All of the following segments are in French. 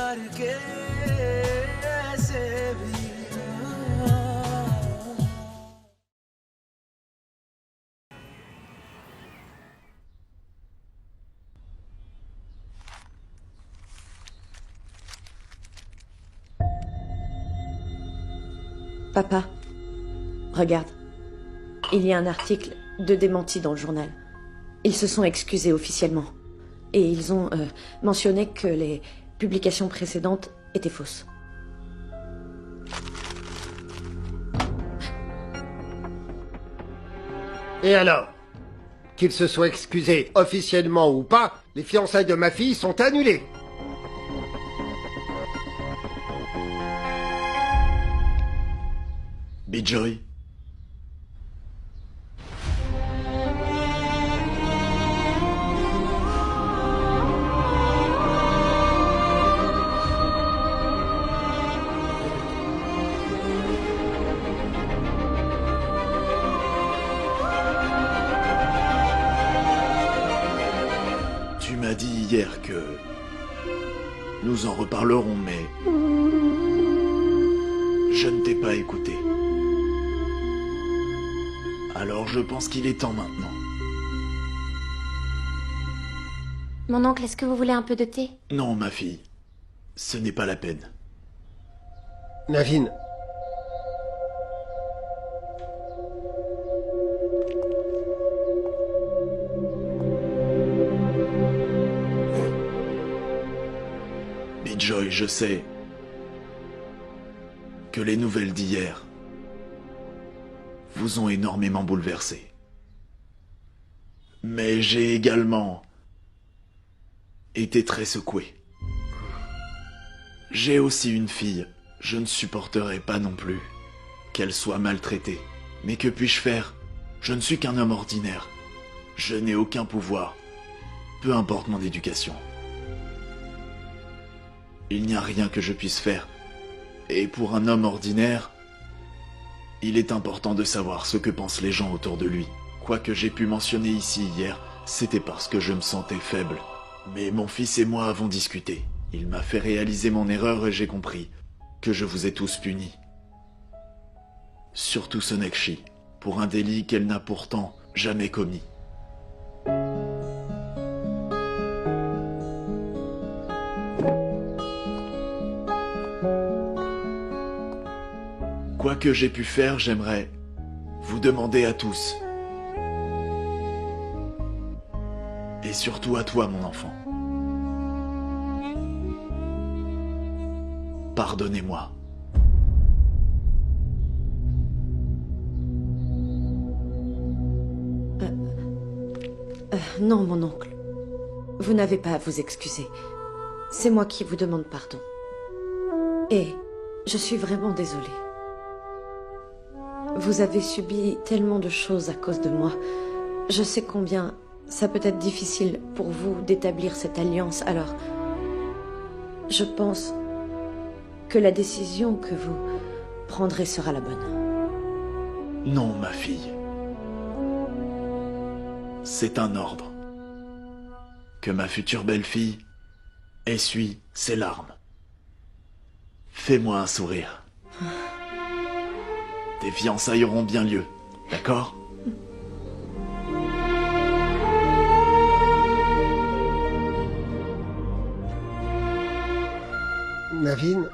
करके ऐसे भी Papa, regarde. Il y a un article de démenti dans le journal. Ils se sont excusés officiellement. Et ils ont mentionné que les publications précédentes étaient fausses. Et alors? Qu'ils se soient excusés officiellement ou pas, les fiançailles de ma fille sont annulées. Bijoy. Tu m'as dit hier que nous en reparlerons, mais je ne t'ai pas écouté. Alors je pense qu'il est temps maintenant. Mon oncle, est-ce que vous voulez un peu de thé? Non, ma fille. Ce n'est pas la peine. Navin. Bijoy, je sais que les nouvelles d'hier vous ont énormément bouleversé. Mais j'ai également été très secoué. J'ai aussi une fille. Je ne supporterai pas non plus qu'elle soit maltraitée. Mais que puis-je faire? Je ne suis qu'un homme ordinaire. Je n'ai aucun pouvoir, peu importe mon éducation. Il n'y a rien que je puisse faire. Et pour un homme ordinaire, il est important de savoir ce que pensent les gens autour de lui. Quoi que j'ai pu mentionner ici hier, c'était parce que je me sentais faible. Mais mon fils et moi avons discuté. Il m'a fait réaliser mon erreur et j'ai compris que je vous ai tous punis. Surtout Sonekshi, pour un délit qu'elle n'a pourtant jamais commis. Quoi que j'ai pu faire, j'aimerais vous demander à tous. Et surtout à toi, mon enfant. Pardonnez-moi. Non, mon oncle. Vous n'avez pas à vous excuser. C'est moi qui vous demande pardon. Et je suis vraiment désolée. Vous avez subi tellement de choses à cause de moi. Je sais combien ça peut être difficile pour vous d'établir cette alliance, alors je pense que la décision que vous prendrez sera la bonne. Non, ma fille. C'est un ordre. Que ma future belle-fille essuie ses larmes. Fais-moi un sourire. Tes fiançailles auront bien lieu, d'accord? Navin.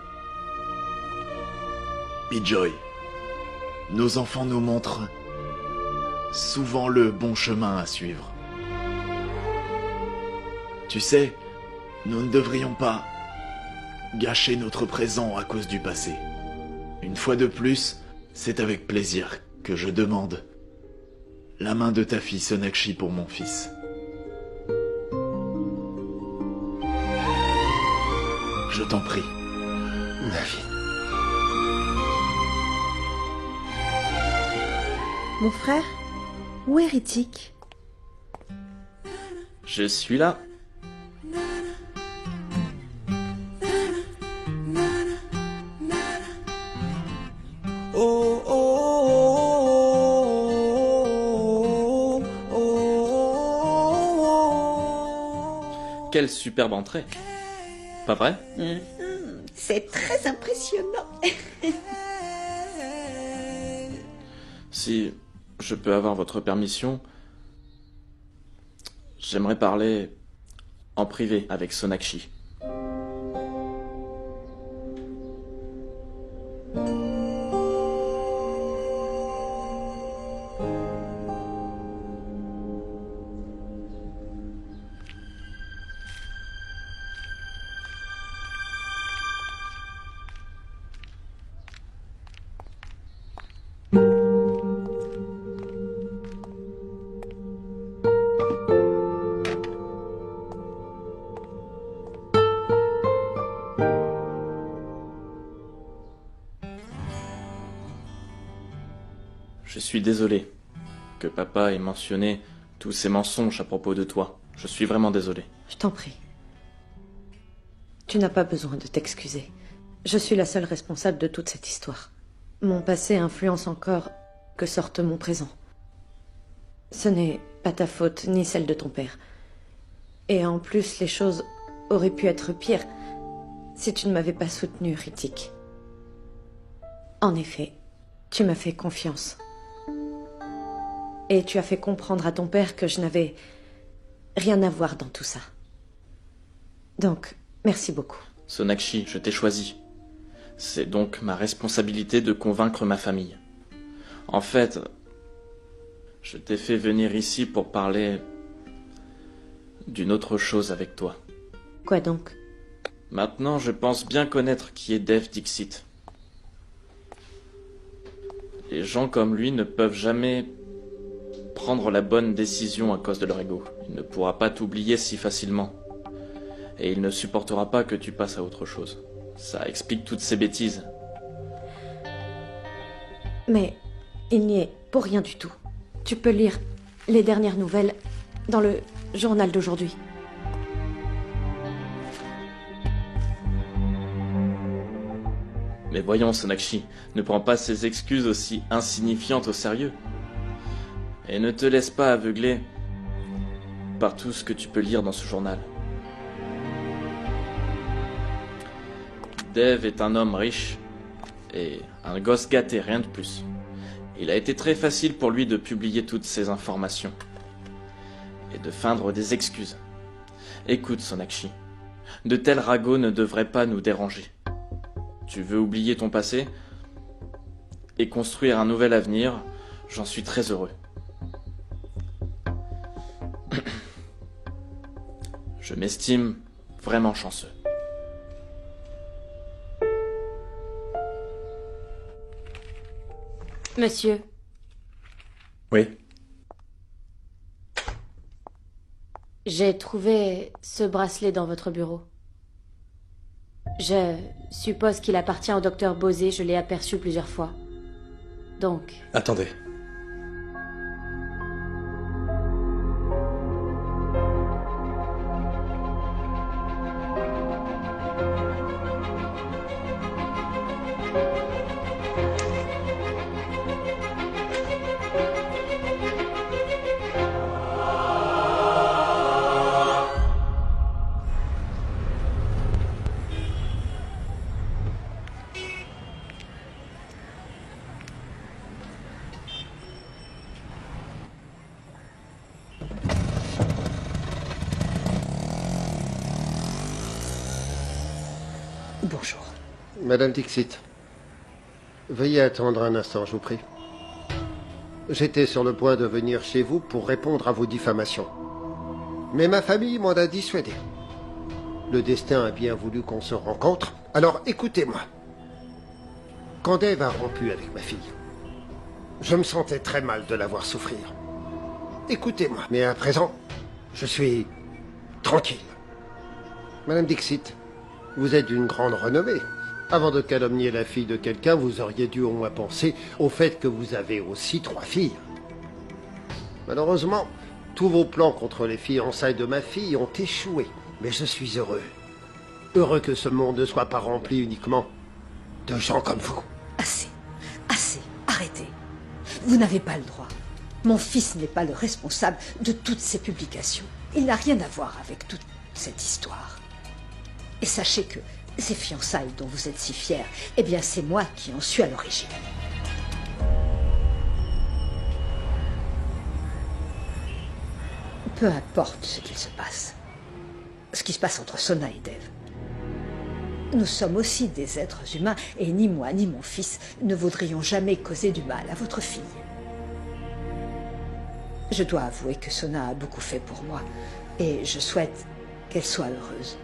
Bijoy, nos enfants nous montrent souvent le bon chemin à suivre. Tu sais, nous ne devrions pas gâcher notre présent à cause du passé. Une fois de plus, c'est avec plaisir que je demande la main de ta fille Sonekshi pour mon fils. Je t'en prie. Navin. Mon frère, où est Ritik? Je suis là. oh, oh, oh, oh, oh, oh. Quelle superbe entrée. Pas vrai? C'est très impressionnant. Si je peux avoir votre permission, j'aimerais parler en privé avec Sonakshi. Je suis désolé que papa ait mentionné tous ces mensonges à propos de toi. Je suis vraiment désolé. Je t'en prie. Tu n'as pas besoin de t'excuser. Je suis la seule responsable de toute cette histoire. Mon passé influence encore que sorte mon présent. Ce n'est pas ta faute, ni celle de ton père. Et en plus, les choses auraient pu être pires si tu ne m'avais pas soutenu, Ritik. En effet, tu m'as fait confiance. Et tu as fait comprendre à ton père que je n'avais rien à voir dans tout ça. Donc, merci beaucoup. Sonakshi, je t'ai choisi. C'est donc ma responsabilité de convaincre ma famille. En fait, je t'ai fait venir ici pour parler d'une autre chose avec toi. Quoi donc? Maintenant, je pense bien connaître qui est Dev Dixit. Les gens comme lui ne peuvent jamais prendre la bonne décision à cause de leur ego. Il ne pourra pas t'oublier si facilement. Et il ne supportera pas que tu passes à autre chose. Ça explique toutes ces bêtises. Mais il n'y est pour rien du tout. Tu peux lire les dernières nouvelles dans le journal d'aujourd'hui. Mais voyons, Sonakshi, ne prends pas ces excuses aussi insignifiantes au sérieux. Et ne te laisse pas aveugler par tout ce que tu peux lire dans ce journal. Dev est un homme riche et un gosse gâté, rien de plus. Il a été très facile pour lui de publier toutes ces informations et de feindre des excuses. Écoute, Sonakshi, de tels ragots ne devraient pas nous déranger. Tu veux oublier ton passé et construire un nouvel avenir, j'en suis très heureux. Je m'estime vraiment chanceux. Monsieur, Oui. j'ai trouvé ce bracelet dans votre bureau. Je suppose qu'il appartient au docteur Bosé, je l'ai aperçu plusieurs fois. Donc, Attendez. Bonjour. Madame Dixit, veuillez attendre un instant, je vous prie. J'étais sur le point de venir chez vous pour répondre à vos diffamations. Mais ma famille m'en a dissuadé. Le destin a bien voulu qu'on se rencontre, alors écoutez-moi. Quand Dev a rompu avec ma fille, je me sentais très mal de la voir souffrir. Écoutez-moi, mais à présent, je suis tranquille. Madame Dixit, vous êtes d'une grande renommée. Avant de calomnier la fille de quelqu'un, vous auriez dû au moins penser au fait que vous avez aussi 3 filles. Malheureusement, tous vos plans contre les fiançailles de ma fille ont échoué. Mais je suis heureux. Heureux que ce monde ne soit pas rempli uniquement de gens comme vous. Assez. Assez. Arrêtez. Vous n'avez pas le droit. Mon fils n'est pas le responsable de toutes ces publications. Il n'a rien à voir avec toute cette histoire. Et sachez que Ces fiançailles dont vous êtes si fiers, eh bien c'est moi qui en suis à l'origine. Peu importe ce qu'il se passe. Ce qui se passe entre Sona et Dev. Nous sommes aussi des êtres humains et ni moi ni mon fils ne voudrions jamais causer du mal à votre fille. Je dois avouer que Sona a beaucoup fait pour moi et je souhaite qu'elle soit heureuse.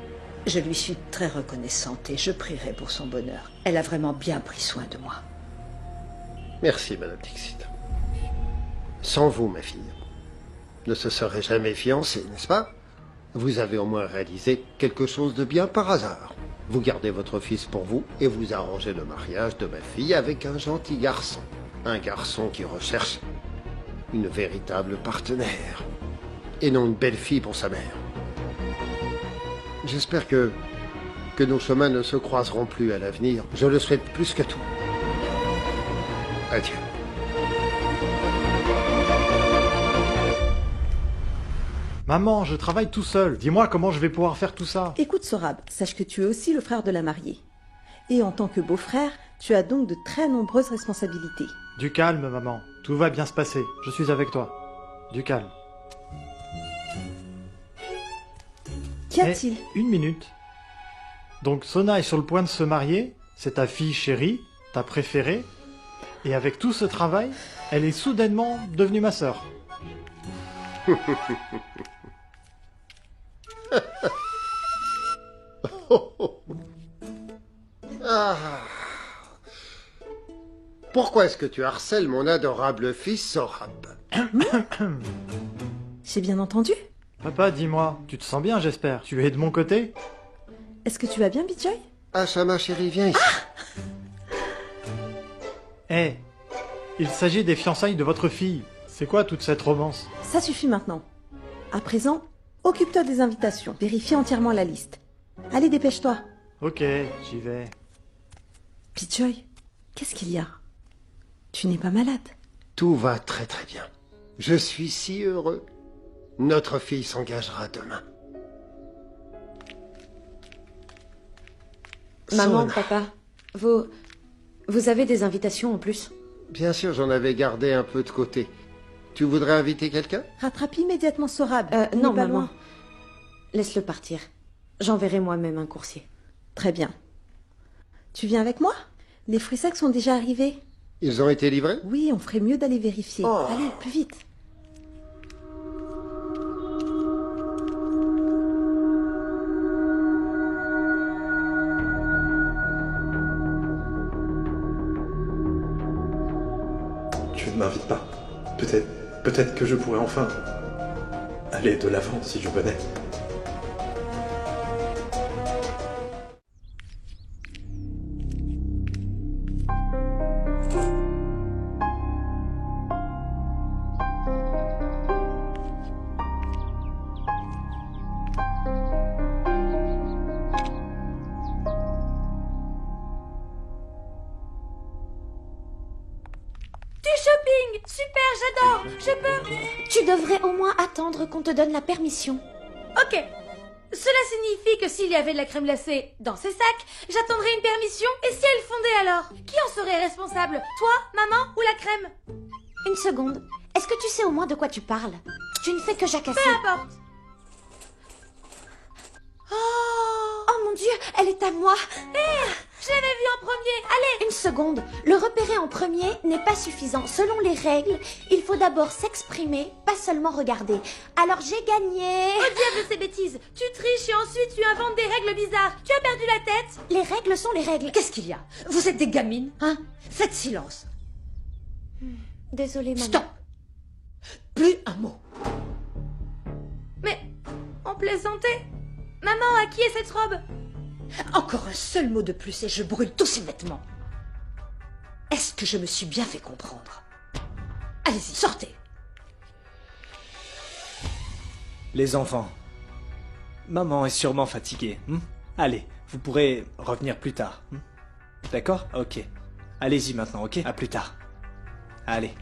Je lui suis très reconnaissante et je prierai pour son bonheur. Elle a vraiment bien pris soin de moi. Merci, Madame Dixit. Sans vous, ma fille, ne se serait jamais fiancée, n'est-ce pas? Vous avez au moins réalisé quelque chose de bien par hasard. Vous gardez votre fils pour vous et vous arrangez le mariage de ma fille avec un gentil garçon. Un garçon qui recherche une véritable partenaire. Et non une belle fille pour sa mère. J'espère que nos chemins ne se croiseront plus à l'avenir. Je le souhaite plus que tout. Adieu. Maman, je travaille tout seul. Dis-moi comment je vais pouvoir faire tout ça. Écoute, Sorab, sache que tu es aussi le frère de la mariée. Et en tant que beau-frère, tu as donc de très nombreuses responsabilités. Du calme, maman. Tout va bien se passer. Je suis avec toi. Du calme. Qu'y a-t-il? Une minute. Donc Sona est sur le point de se marier. C'est ta fille chérie, ta préférée. Et avec tout ce travail, elle est soudainement devenue ma sœur. Ah. Pourquoi est-ce que tu harcèles mon adorable fils Sorab? J'ai bien entendu? Papa, dis-moi, tu te sens bien, j'espère. Tu es de mon côté? Est-ce que tu vas bien, Bijoy? Ashama chérie, viens ici. Eh, il s'agit des fiançailles de votre fille. C'est quoi toute cette romance? Ça suffit maintenant. À présent, occupe-toi des invitations. Vérifie entièrement la liste. Allez, dépêche-toi. Ok, j'y vais. Bijoy, qu'est-ce qu'il y a? Tu n'es pas malade? Tout va très très bien. Je suis si heureux. Notre fille s'engagera demain. Maman, Sona. papa, vous avez des invitations en plus? Bien sûr, j'en avais gardé un peu de côté. Tu voudrais inviter quelqu'un? Rattrape immédiatement Sorab. Il Non, n'est pas maman. loin. Laisse-le partir. J'enverrai moi-même un coursier. Très bien. Tu viens avec moi? Les fruits secs sont déjà arrivés. Ils ont été livrés? Oui, on ferait mieux d'aller vérifier. Oh. Allez, plus vite. Tu ne m'invites pas. Peut-être que je pourrais enfin aller de l'avant si je venais. Shopping! Super, j'adore! Je peux... Tu devrais au moins attendre qu'on te donne la permission. Ok. Cela signifie que s'il y avait de la crème glacée dans ces sacs, j'attendrais une permission, et si elle fondait alors? Qui en serait responsable? Toi, maman ou la crème? Une seconde. Est-ce que tu sais au moins de quoi tu parles? Tu ne fais que jacasser. Peu importe. Oh mon Dieu, elle est à moi. Je l'avais vue en premier. Allez! Une seconde. Le repérer en premier n'est pas suffisant. Selon les règles, il faut d'abord s'exprimer, pas seulement regarder. Alors j'ai gagné. Au diable ces bêtises! Tu triches et ensuite tu inventes des règles bizarres. Tu as perdu la tête? Les règles sont les règles. Qu'est-ce qu'il y a? Vous êtes des gamines, hein? Faites silence. Désolée, maman. Stop! Plus un mot. Mais on plaisantait. Maman, à qui est cette robe? Encore un seul mot de plus et je brûle tous ces vêtements. Est-ce que je me suis bien fait comprendre? Allez-y, sortez. Les enfants. Maman est sûrement fatiguée. Allez, vous pourrez revenir plus tard. D'accord? Ok. Allez-y maintenant, ok? À plus tard. Allez.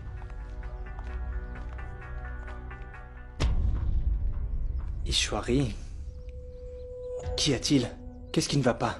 Ishwari. Qu'y a-t-il? Qu'est-ce qui ne va pas?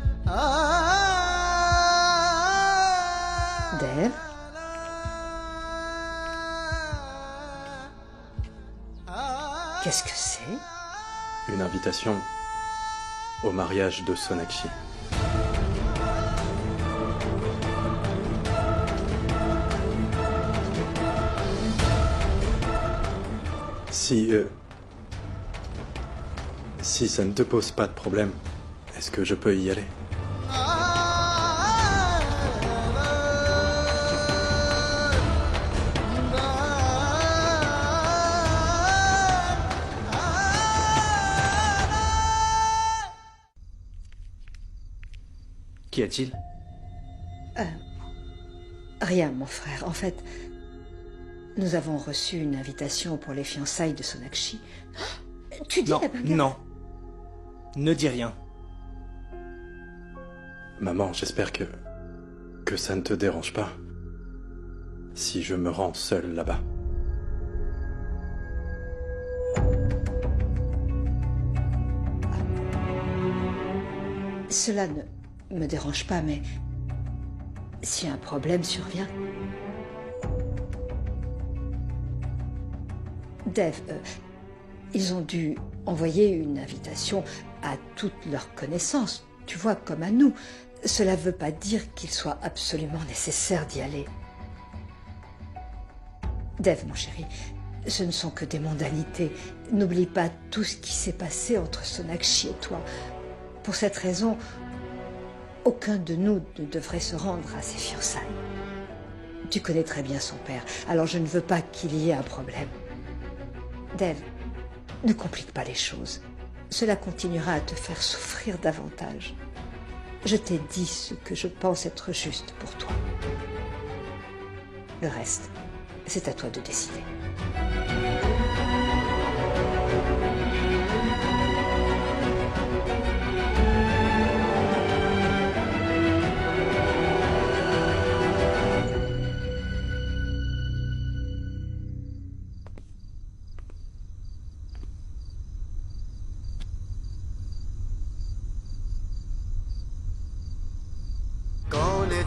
Dev? Qu'est-ce que c'est? Une invitation au mariage de Sonakshi. Si ça ne te pose pas de problème, est-ce que je peux y aller? Qu'y a-t-il? Rien, mon frère. En fait, nous avons reçu une invitation pour les fiançailles de Sonakshi. Tu dis Non, la bagarre? non. Ne dis rien. Maman, j'espère que ça ne te dérange pas si je me rends seul là-bas. Cela ne me dérange pas, mais si un problème survient... Dev, ils ont dû envoyer une invitation à toutes leurs connaissances, tu vois, comme à nous. Cela ne veut pas dire qu'il soit absolument nécessaire d'y aller. Dev, mon chéri, ce ne sont que des mondanités. N'oublie pas tout ce qui s'est passé entre Sonakshi et toi. Pour cette raison, aucun de nous ne devrait se rendre à ses fiançailles. Tu connais très bien son père, alors je ne veux pas qu'il y ait un problème. Dev, ne complique pas les choses. Cela continuera à te faire souffrir davantage. Je t'ai dit ce que je pense être juste pour toi. Le reste, c'est à toi de décider.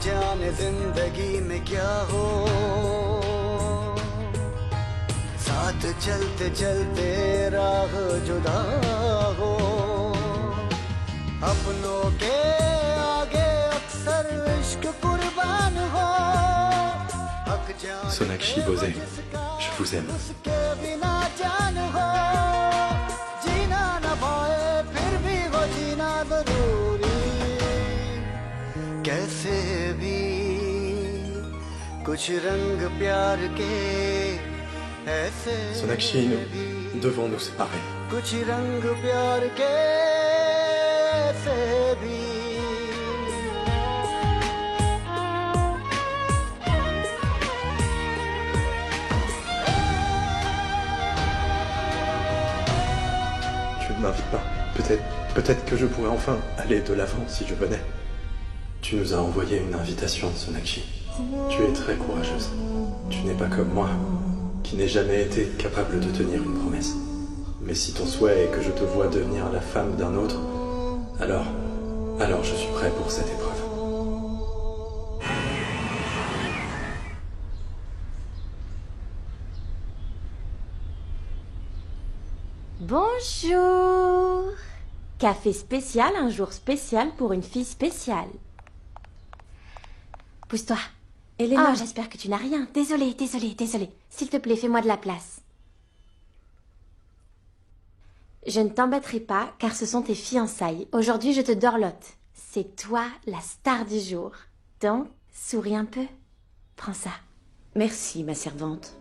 जाने जिंदगी में क्या हो साथ चलते चलते राह जुदा हो अपनों के आगे अक्सर इश्क कुर्बान हो Sonakshi Bose, je vous aime. उसके बिना जान हो जीना न पाए फिर भी वो जीना जरूरी कैसे भी कुछ रंग प्यार के ऐसे Sonakshi, nous devons nous séparer. कुछ रंग प्यार के ऐसे भी Tu ne m'invites pas. Peut-être que je pourrais enfin aller de l'avant si je venais. Tu nous as envoyé une invitation, Sonakshi. Tu es très courageuse. Tu n'es pas comme moi, qui n'ai jamais été capable de tenir une promesse. Mais si ton souhait est que je te vois devenir la femme d'un autre, alors je suis prêt pour cette épreuve. Bonjour. Café spécial, un jour spécial pour une fille spéciale. Pousse-toi. Elena. Ah, j'espère que tu n'as rien. Désolée. S'il te plaît, fais-moi de la place. Je ne t'embêterai pas, car ce sont tes fiançailles. Aujourd'hui, je te dorlote. C'est toi la star du jour. Donc, souris un peu. Prends ça. Merci, ma servante.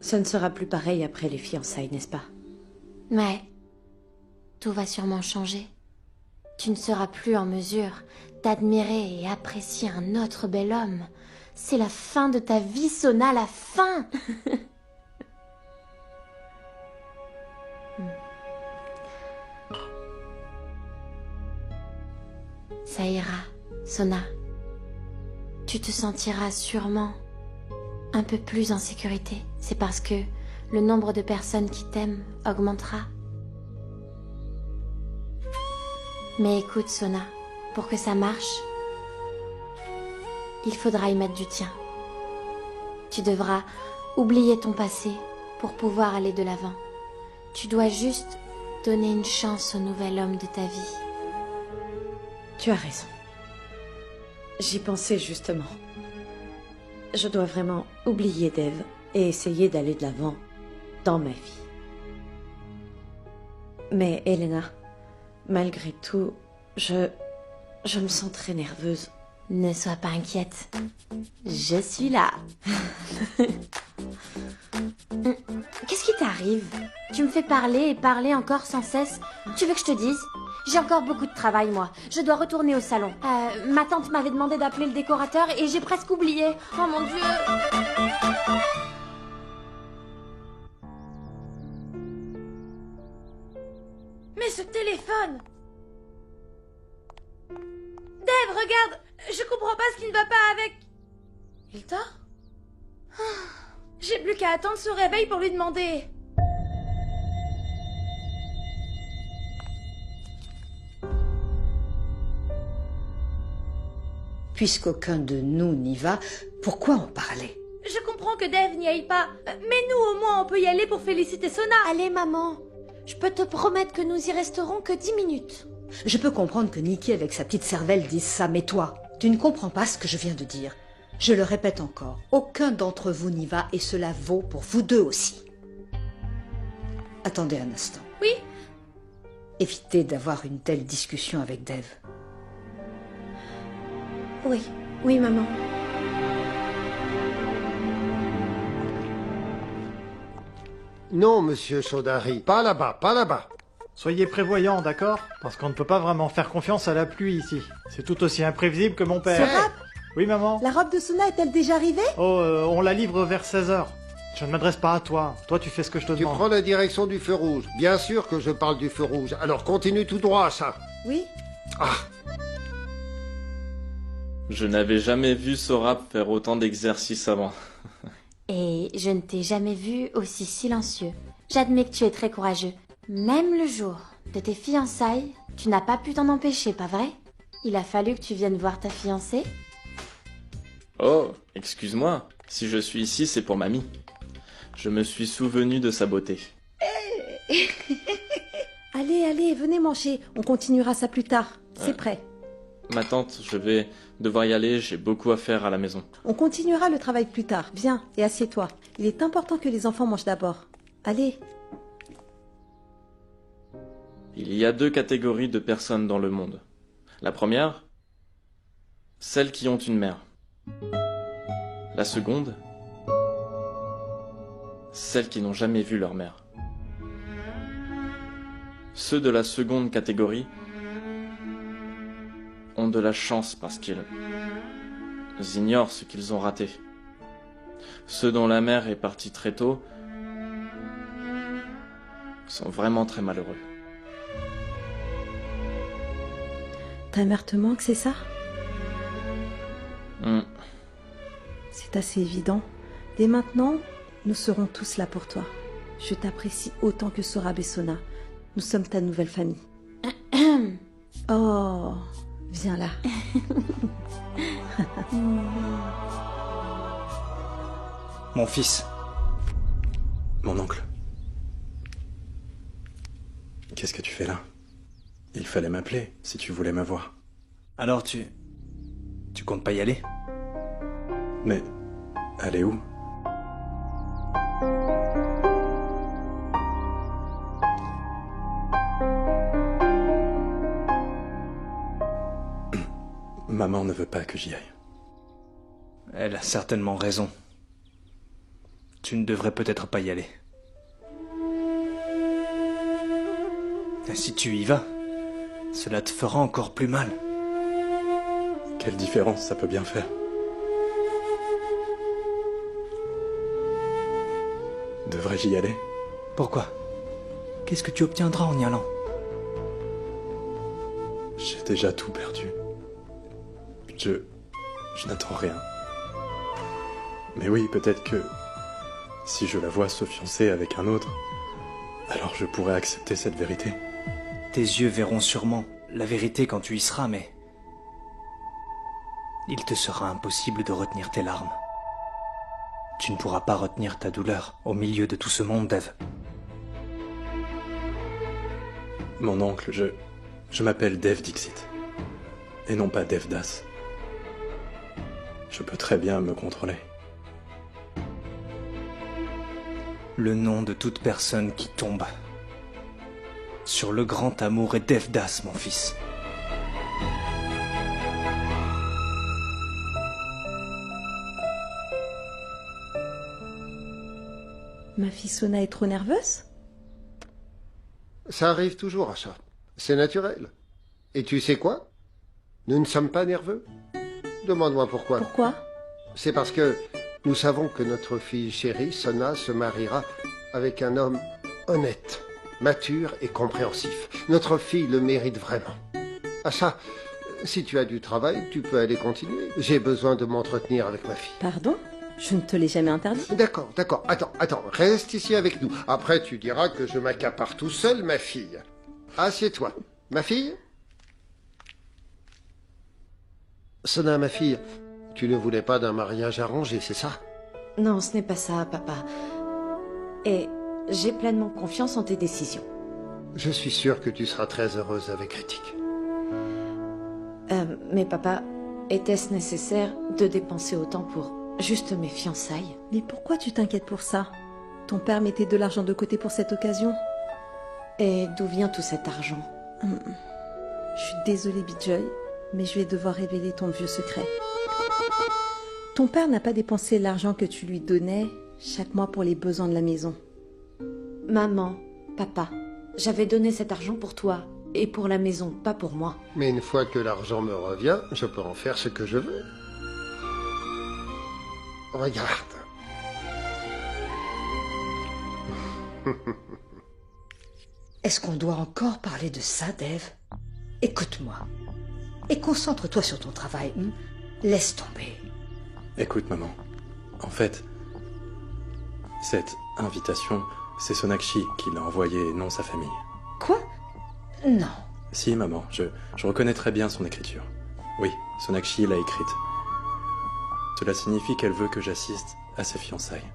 Ce ne sera plus pareil après les fiançailles, n'est-ce pas? Mais tout va sûrement changer. Tu ne seras plus en mesure d'admirer et apprécier un autre bel homme. C'est la fin de ta vie, Sona, la fin. Ça ira, Sona. Tu te sentiras sûrement un peu plus en sécurité. C'est parce que le nombre de personnes qui t'aiment augmentera. Mais écoute, Sona, pour que ça marche, il faudra y mettre du tien. Tu devras oublier ton passé pour pouvoir aller de l'avant. Tu dois juste donner une chance au nouvel homme de ta vie. Tu as raison. J'y pensais justement. Je dois vraiment oublier Dave et essayer d'aller de l'avant dans ma vie. Mais Elena, malgré tout, je me sens très nerveuse. Ne sois pas inquiète. Je suis là. Qu'est-ce qui t'arrive? Tu me fais parler et parler encore sans cesse. Tu veux que je te dise? J'ai encore beaucoup de travail, moi. Je dois retourner au salon. Ma tante m'avait demandé d'appeler le décorateur et j'ai presque oublié. Oh mon Dieu! Mais ce téléphone! Dave, regarde! Je comprends pas ce qui ne va pas avec... Il dort? J'ai plus qu'à attendre son réveil pour lui demander. Puisqu'aucun de nous n'y va, pourquoi en parler? Je comprends que Dave n'y aille pas, mais nous au moins on peut y aller pour féliciter Sona. Allez maman, je peux te promettre que nous y resterons que 10 minutes. Je peux comprendre que Nikki avec sa petite cervelle dise ça, mais toi, tu ne comprends pas ce que je viens de dire. Je le répète encore, aucun d'entre vous n'y va et cela vaut pour vous deux aussi. Attendez un instant. Oui? Évitez d'avoir une telle discussion avec Dave. Oui maman. Non, monsieur Chaudhary, pas là-bas, pas là-bas. Soyez prévoyants, d'accord? Parce qu'on ne peut pas vraiment faire confiance à la pluie ici. C'est tout aussi imprévisible que mon père. Sorab, Oui, maman? la robe de Sona est-elle déjà arrivée? Oh, on la livre vers 16h. Je ne m'adresse pas à toi. Toi, tu fais ce que je te Tu demande. prends la direction du feu rouge. Bien sûr que je parle du feu rouge. Alors continue tout droit, ça. Oui. Ah, Je n'avais jamais vu Sorab faire autant d'exercices avant. Et je ne t'ai jamais vu aussi silencieux. J'admets que tu es très courageux. Même le jour de tes fiançailles, tu n'as pas pu t'en empêcher, pas vrai? Il a fallu que tu viennes voir ta fiancée. Oh, excuse-moi. Si je suis ici, c'est pour mamie. Je me suis souvenu de sa beauté. Allez, venez manger. On continuera ça plus tard. C'est prêt. Ma tante, je vais devoir y aller, j'ai beaucoup à faire à la maison. On continuera le travail plus tard. Viens et assieds-toi. Il est important que les enfants mangent d'abord. Allez. Il y a 2 catégories de personnes dans le monde. La première, celles qui ont une mère. La seconde, celles qui n'ont jamais vu leur mère. Ceux de la seconde catégorie ont de la chance parce qu'ils ignorent ce qu'ils ont raté. Ceux dont la mère est partie très tôt sont vraiment très malheureux. Ta mère te manque, c'est ça? Hmm. C'est assez évident. Dès maintenant, nous serons tous là pour toi. Je t'apprécie autant que Sorab et Sona. Nous sommes ta nouvelle famille. Oh, viens là. Mon fils. Mon oncle. Qu'est-ce que tu fais là? Il fallait m'appeler si tu voulais me voir. Alors tu comptes pas y aller? Mais aller où? Maman ne veut pas que j'y aille. Elle a certainement raison. Tu ne devrais peut-être pas y aller. Et si tu y vas, cela te fera encore plus mal. Quelle différence ça peut bien faire? Devrais-je y aller? Pourquoi? Qu'est-ce que tu obtiendras en y allant? J'ai déjà tout perdu. Je n'attends rien. Mais oui, peut-être que Si je la vois se fiancer avec un autre, alors je pourrais accepter cette vérité. Tes yeux verront sûrement la vérité quand tu y seras, mais il te sera impossible de retenir tes larmes. Tu ne pourras pas retenir ta douleur au milieu de tout ce monde, Dave. Mon oncle, je m'appelle Dev Dixit. Et non pas Devdas. Je peux très bien me contrôler. Le nom de toute personne qui tombe sur le grand amour est Devdas, mon fils. Ma fille Sona est trop nerveuse? Ça arrive toujours à ça. C'est naturel. Et tu sais quoi? Nous ne sommes pas nerveux. Demande-moi pourquoi. Pourquoi? C'est parce que nous savons que notre fille chérie, Sona, se mariera avec un homme honnête, mature et compréhensif. Notre fille le mérite vraiment. Ah ça, si tu as du travail, tu peux aller continuer. J'ai besoin de m'entretenir avec ma fille. Pardon? Je ne te l'ai jamais interdit. D'accord. Attends, reste ici avec nous. Après, tu diras que je m'accapare tout seul, ma fille. Assieds-toi. Ma fille? Sona, ma fille, tu ne voulais pas d'un mariage arrangé, c'est ça? Non, ce n'est pas ça, papa. Et j'ai pleinement confiance en tes décisions. Je suis sûr que tu seras très heureuse avec Ritik. Mais papa, était-ce nécessaire de dépenser autant pour juste mes fiançailles? Mais pourquoi tu t'inquiètes pour ça? Ton père mettait de l'argent de côté pour cette occasion. Et d'où vient tout cet argent? Je suis désolée, Bijoy, mais je vais devoir révéler ton vieux secret. Ton père n'a pas dépensé l'argent que tu lui donnais chaque mois pour les besoins de la maison. Maman, papa, j'avais donné cet argent pour toi et pour la maison, pas pour moi. Mais une fois que l'argent me revient, je peux en faire ce que je veux. Regarde. Est-ce qu'on doit encore parler de ça, Dev? Écoute-moi. Et concentre-toi sur ton travail. Laisse tomber. Écoute, maman. En fait, cette invitation, c'est Sonakshi qui l'a envoyée, non sa famille. Quoi? Non. Si, maman, je reconnais très bien son écriture. Oui, Sonakshi l'a écrite. Cela signifie qu'elle veut que j'assiste à ses fiançailles.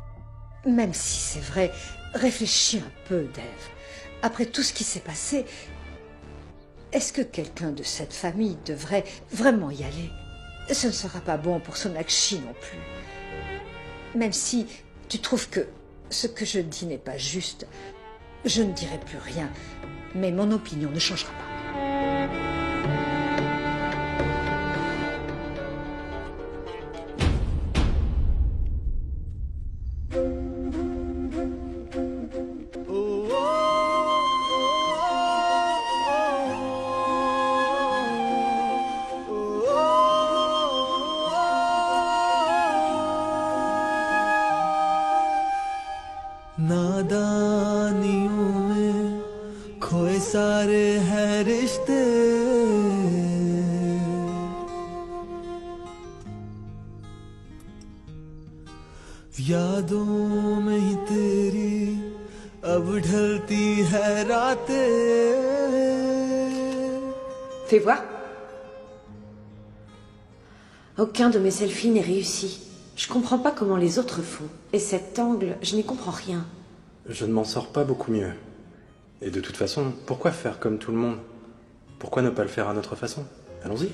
Même si c'est vrai, réfléchis un peu, Dev. Après tout ce qui s'est passé, est-ce que quelqu'un de cette famille devrait vraiment y aller? Ce ne sera pas bon pour Sonakshi non plus. Même si tu trouves que ce que je dis n'est pas juste, je ne dirai plus rien, mais mon opinion ne changera pas. नादानियों में खोए सारे हैं रिश्ते यादों में ही तेरी अब ढलती है रातें Fais voir. Aucun de mes selfies n'est réussi. Je comprends pas comment les autres font. Et cet angle, je n'y comprends rien. Je ne m'en sors pas beaucoup mieux. Et de toute façon, pourquoi faire comme tout le monde? Pourquoi ne pas le faire à notre façon? Allons-y.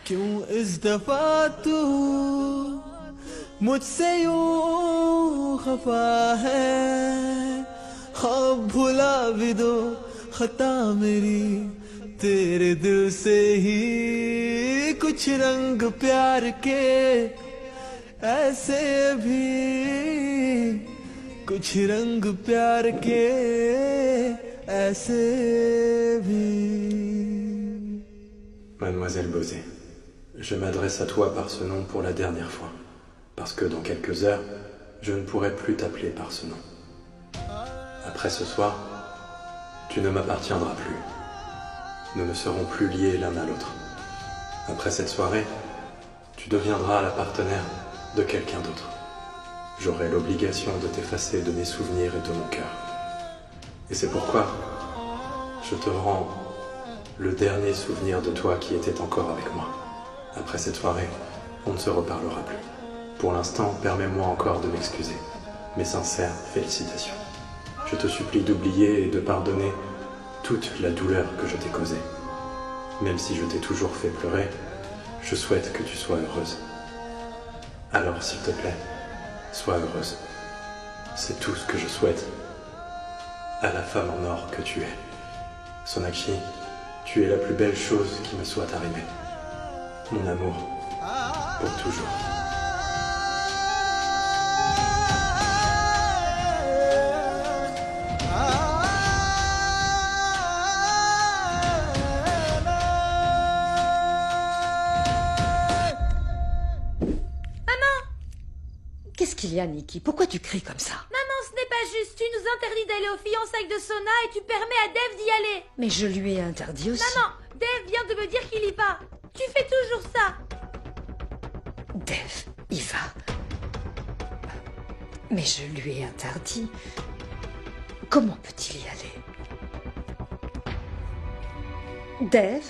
क्यों इस दफा तू मुझसे यूं खफा है ख्वाब भुला भी दो खता मेरी तेरे दिल से ही कुछ रंग प्यार के ऐसे भी कुछ रंग प्यार के ऐसे भी Mademoiselle Bosé, je m'adresse à toi par ce nom pour la dernière fois, parce que dans quelques heures, je ne pourrai plus t'appeler par ce nom. Après ce soir, tu ne m'appartiendras plus. Nous ne serons plus liés l'un à l'autre. Après cette soirée, tu deviendras la partenaire de quelqu'un d'autre. j'aurai l'obligation de t'effacer de mes souvenirs et de mon cœur. Et c'est pourquoi je te rends le dernier souvenir de toi qui était encore avec moi. Après cette soirée, on ne se reparlera plus. Pour l'instant, permets-moi encore de m'excuser. Mes sincères félicitations. Je te supplie d'oublier et de pardonner toute la douleur que je t'ai causée. Même si je t'ai toujours fait pleurer, je souhaite que tu sois heureuse. Alors, s'il te plaît, sois heureuse. C'est tout ce que je souhaite à la femme en or que tu es. Sonakshi, tu es la plus belle chose qui me soit arrivée. Mon amour, pour toujours. Qu'est-ce qu'il y a, Nikki? Pourquoi tu cries comme ça? Maman, ce n'est pas juste. Tu nous interdis d'aller aux fiançailles de Sona et tu permets à Dev d'y aller. Mais je lui ai interdit aussi. Maman, Dev vient de me dire qu'il y va. Tu fais toujours ça. Dev, il va. Mais je lui ai interdit. Comment peut-il y aller? Dev?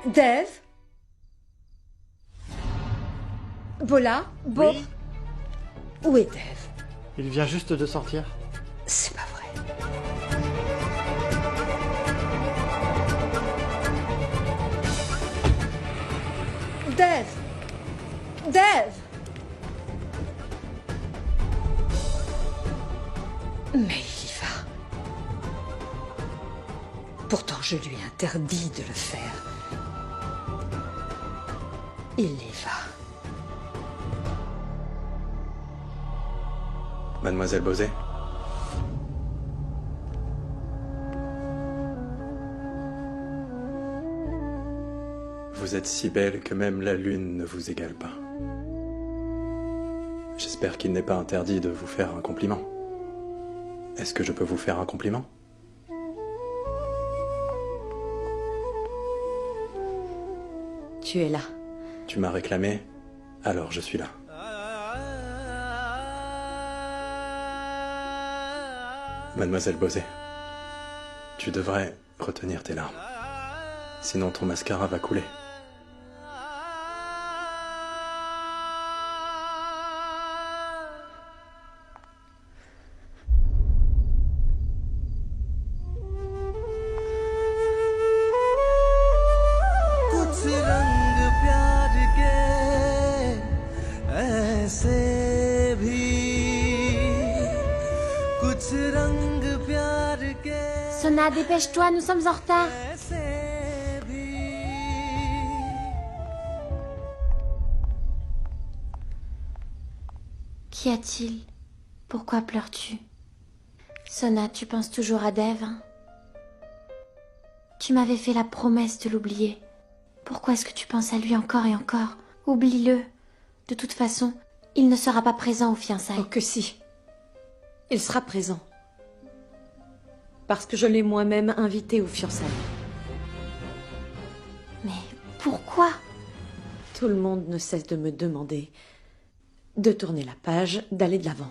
Dev? Bola? Oui. Où est Dev? Il vient juste de sortir. C'est pas vrai. Dev! Dev! Mais il y va. Pourtant, je lui ai interdit de le faire. Il y va. Mademoiselle Bosé? Vous êtes si belle que même la lune ne vous égale pas. J'espère qu'il n'est pas interdit de vous faire un compliment. Est-ce que je peux vous faire un compliment? Tu es là. Tu m'as réclamé, alors je suis là. Mademoiselle Bosé, tu devrais retenir tes larmes. Sinon ton mascara va couler. कुछ रंग प्यार के ऐसे भी कुछ रंग प्यार के Sona, dépêche-toi, nous sommes en retard. Qu'y a-t-il? Pourquoi pleures-tu? Sona, tu penses toujours à Dev, hein? Tu m'avais fait la promesse de l'oublier. Pourquoi est-ce que tu penses à lui encore et encore? Oublie-le. De toute façon, il ne sera pas présent aux fiançailles. Oh que si. Il sera présent. Parce que je l'ai moi-même invité aux fiançailles. Mais pourquoi? Tout le monde ne cesse de me demander de tourner la page, d'aller de l'avant.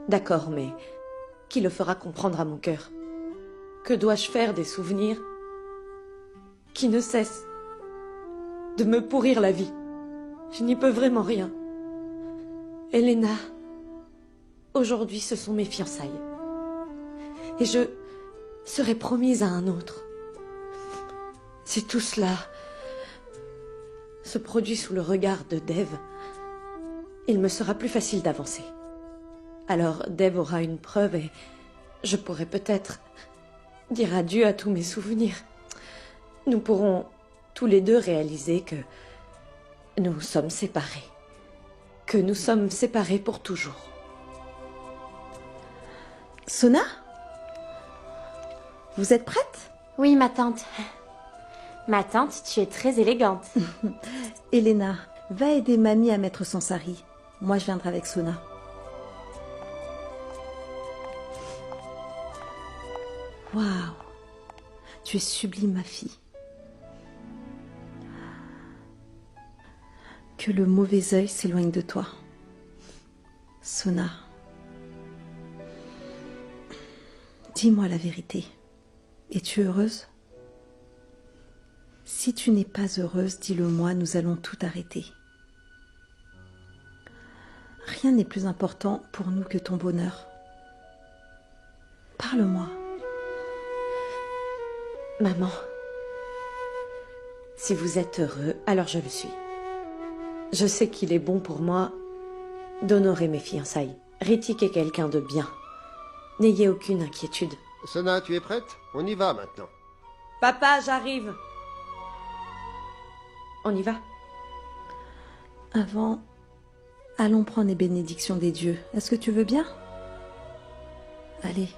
D'accord, mais qui le fera comprendre à mon cœur? Que dois-je faire des souvenirs qui ne cessent de me pourrir la vie? Je n'y peux vraiment rien. Elena, aujourd'hui ce sont mes fiançailles. Et je serai promise à un autre. Si tout cela se produit sous le regard de Dev, il me sera plus facile d'avancer. Alors Dev aura une preuve et je pourrai peut-être dire adieu à tous mes souvenirs. Nous pourrons tous les deux réaliser que nous sommes séparés. Que nous sommes séparés pour toujours. Sona? Vous êtes prête? Oui, ma tante. Ma tante, tu es très élégante. Elena, va aider mamie à mettre son sari. Moi, je viendrai avec Sona. Waouh! Tu es sublime, ma fille. Que le mauvais œil s'éloigne de toi. Sona, dis-moi la vérité. Es-tu heureuse? Si tu n'es pas heureuse, dis-le-moi, nous allons tout arrêter. Rien n'est plus important pour nous que ton bonheur. Parle-moi. Maman, si vous êtes heureux, alors je le suis. Je sais qu'il est bon pour moi d'honorer mes fiançailles. Ritik est quelqu'un de bien. N'ayez aucune inquiétude. Sona, tu es prête? On y va maintenant. Papa, j'arrive. On y va? Avant, allons prendre les bénédictions des dieux. Est-ce que tu veux bien? Allez.